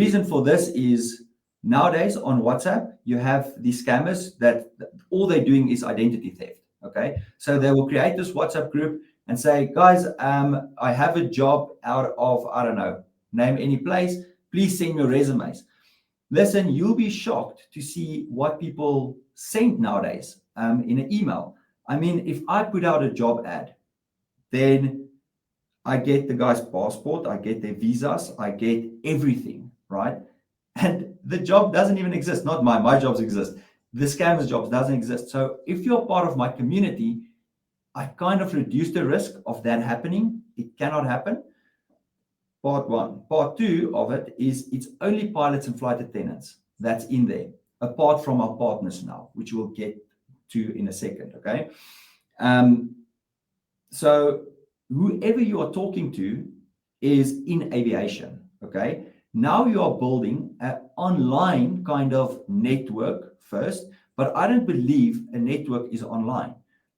reason for this is nowadays on WhatsApp, you have these scammers that all they're doing is identity theft. Okay. So they will create this WhatsApp group and say, guys, I have a job out of, I don't know, name any place. Please send your resumes. Listen, you'll be shocked to see what people send nowadays in an email. I mean, if I put out a job ad, then I get the guy's passport, I get their visas, I get everything, right? And the job doesn't even exist. Not my jobs exist. The scammer's jobs doesn't exist. So if you're part of my community, I kind of reduce the risk of that happening. It cannot happen. Part one. Part two of it is it's only pilots and flight attendants that's in there, apart from our partners now, which we'll get to in a second, okay? So whoever you are talking to is in aviation, okay? Now you are building an online kind of network first, but I don't believe a network is online.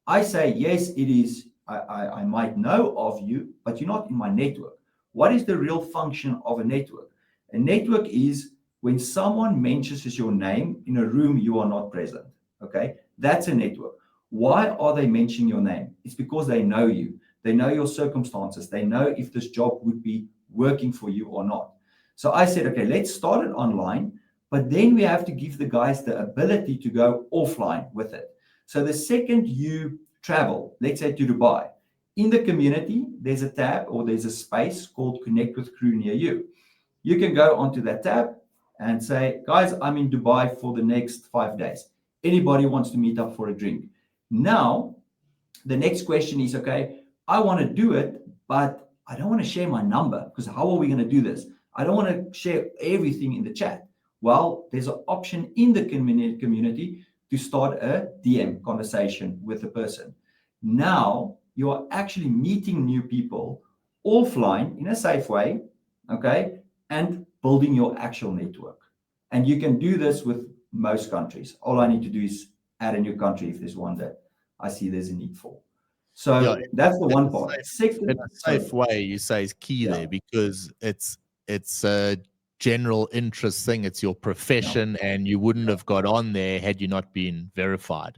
I say, yes, it is. I might know of you, but you're not in my network. What is the real function of a network? A network is when someone mentions your name in a room you are not present, okay? That's a network. Why are they mentioning your name? It's because they know you. They know your circumstances. They know if this job would be working for you or not. So I said, okay, let's start it online, but then we have to give the guys the ability to go offline with it. So the second you travel, let's say to Dubai, in the community, there's a tab or there's a space called Connect with Crew near you. You can go onto that tab and say, guys, I'm in Dubai for the next 5 days. Anybody wants to meet up for a drink? Now, the next question is, okay, I want to do it, but I don't want to share my number because how are we going to do this? I don't want to share everything in the chat. Well, there's an option in the community to start a DM conversation with the person. Now you are actually meeting new people offline in a safe way, okay, and building your actual network. And you can do this with most countries. All I need to do is add a new country if there's one that I see there's a need for. So that's the one part. In a safe way, you say is key there because it's a general interest thing. It's your profession, and you wouldn't have got on there had you not been verified.